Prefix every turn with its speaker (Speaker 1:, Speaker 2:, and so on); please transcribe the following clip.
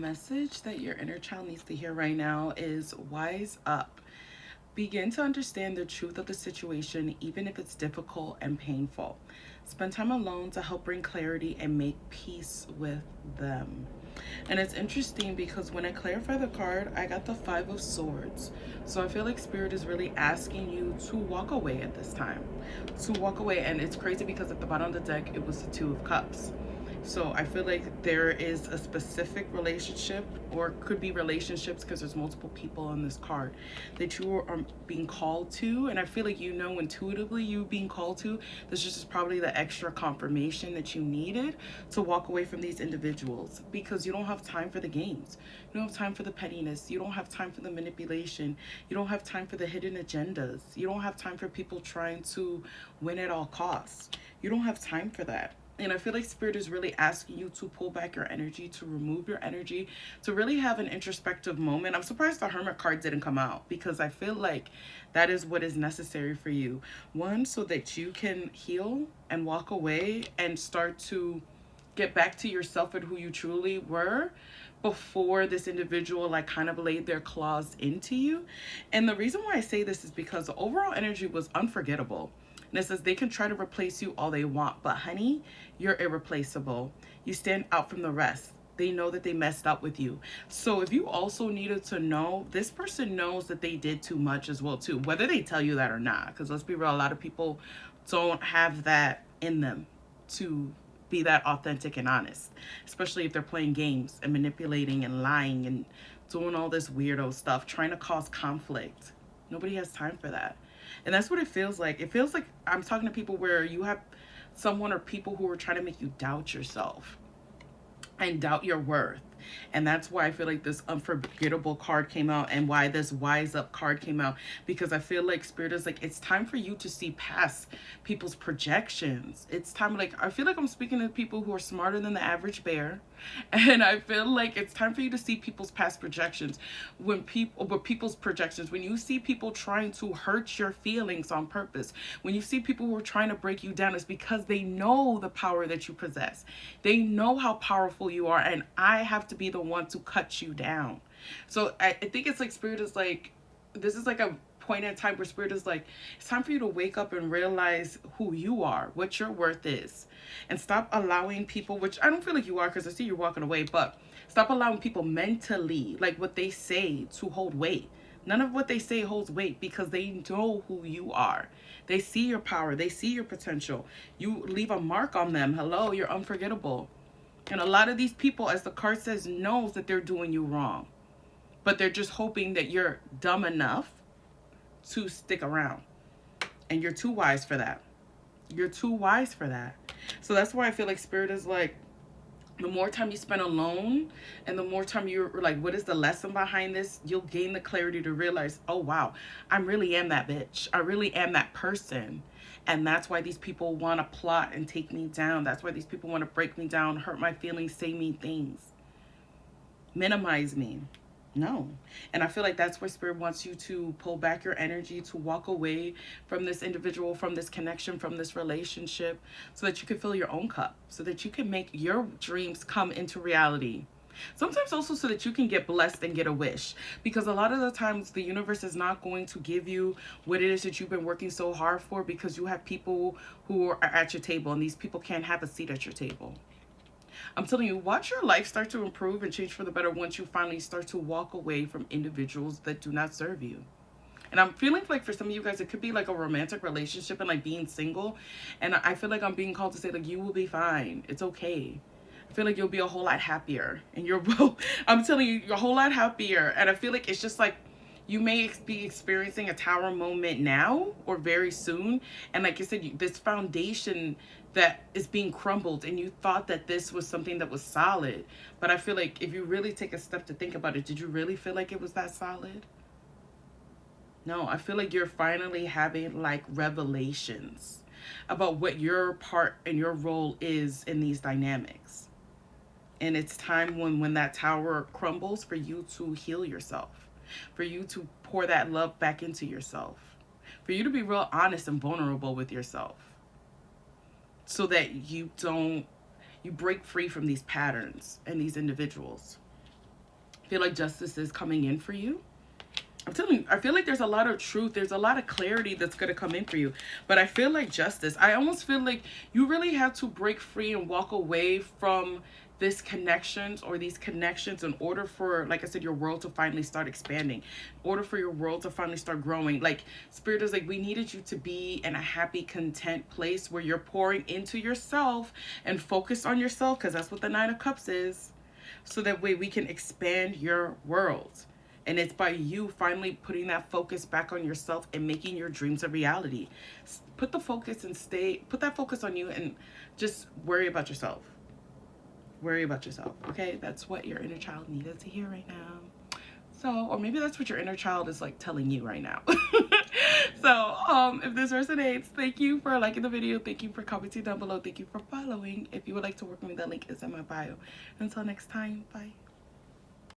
Speaker 1: message that your inner child needs to hear right now is wise up. Begin to understand the truth of the situation, even if it's difficult and painful. Spend time alone to help bring clarity and make peace with them. And it's interesting because when I clarify the card, I got the Five of Swords. So I feel like Spirit is really asking you to walk away at this time. To walk away. And it's crazy because at the bottom of the deck, it was the Two of Cups. So I feel like there is a specific relationship, or could be relationships because there's multiple people on this card that you are being called to. And I feel like you know intuitively you being called to. This is just probably the extra confirmation that you needed to walk away from these individuals, because you don't have time for the games. You don't have time for the pettiness. You don't have time for the manipulation. You don't have time for the hidden agendas. You don't have time for people trying to win at all costs. You don't have time for that. And I feel like Spirit is really asking you to pull back your energy, to remove your energy, to really have an introspective moment. I'm surprised the Hermit card didn't come out, because I feel like that is what is necessary for you. One, so that you can heal and walk away and start to get back to yourself and who you truly were before this individual like kind of laid their claws into you. And the reason why I say this is because the overall energy was unforgettable. And it says they can try to replace you all they want, but honey, you're irreplaceable. You stand out from the rest. They know that they messed up with you. So if you also needed to know, this person knows that they did too much as well too, whether they tell you that or not. Because let's be real, a lot of people don't have that in them to be that authentic and honest, especially if they're playing games and manipulating and lying and doing all this weirdo stuff, trying to cause conflict. Nobody has time for that. And that's what it feels like. It feels like I'm talking to people where you have someone or people who are trying to make you doubt yourself and doubt your worth. And that's why I feel like this unforgettable card came out, and why this wise up card came out, because I feel like Spirit is like, it's time for you to see past people's projections. It's time, like, I feel like I'm speaking to people who are smarter than the average bear. And I feel like it's time for you to see people's past projections. When people's projections, when you see people trying to hurt your feelings on purpose, when you see people who are trying to break you down, it's because they know the power that you possess. They know how powerful you are, and I have to be the one to cut you down. So I think it's like Spirit is like, this is like a point in time where Spirit is like, it's time for you to wake up and realize who you are, what your worth is, and stop allowing people, which I don't feel like you are because I see you're walking away, but stop allowing people mentally, like what they say, to hold weight. None of what they say holds weight, because they know who you are. They see your power. They see your potential. You leave a mark on them. Hello, you're unforgettable. And a lot of these people, as the card says, knows that they're doing you wrong. But they're just hoping that you're dumb enough to stick around. And you're too wise for that. You're too wise for that. So that's why I feel like Spirit is like, the more time you spend alone and the more time you're like, what is the lesson behind this? You'll gain the clarity to realize, oh, wow, I really am that bitch. I really am that person. And that's why these people want to plot and take me down. That's why these people want to break me down, hurt my feelings, say mean things, minimize me. No. And I feel like that's where Spirit wants you to pull back your energy, to walk away from this individual, from this connection, from this relationship, so that you can fill your own cup, so that you can make your dreams come into reality. Sometimes also so that you can get blessed and get a wish. Because a lot of the times the universe is not going to give you what it is that you've been working so hard for, because you have people who are at your table, and these people can't have a seat at your table. I'm telling you, watch your life start to improve and change for the better once you finally start to walk away from individuals that do not serve you. And I'm feeling like for some of you guys, it could be like a romantic relationship and like being single. And I feel like I'm being called to say, like, you will be fine. It's okay. I feel like you'll be a whole lot happier. And I'm telling you, you're a whole lot happier. And I feel like it's just like, you may be experiencing a tower moment now or very soon. And like I said, this foundation that is being crumbled, and you thought that this was something that was solid. But I feel like if you really take a step to think about it, did you really feel like it was that solid? No, I feel like you're finally having like revelations about what your part and your role is in these dynamics. And it's time when that tower crumbles for you to heal yourself, for you to pour that love back into yourself, for you to be real honest and vulnerable with yourself, so that you break free from these patterns and these individuals. feel like justice is coming in for you. I'm telling you, I feel like there's a lot of truth. There's a lot of clarity that's going to come in for you. But I feel like justice, I almost feel like you really have to break free and walk away from this connections or these connections in order for, like I said, your world to finally start expanding, in order for your world to finally start growing. Like Spirit is like, we needed you to be in a happy, content place where you're pouring into yourself and focus on yourself, because that's what the Nine of Cups is. So that way we can expand your world. And it's by you finally putting that focus back on yourself and making your dreams a reality. Put the focus and put that focus on you and just worry about yourself. Worry about yourself, okay? That's what your inner child needed to hear right now. So, or maybe that's what your inner child is like telling you right now. So, if this resonates, thank you for liking the video. Thank you for commenting down below. Thank you for following. If you would like to work with me, the link is in my bio. Until next time, bye.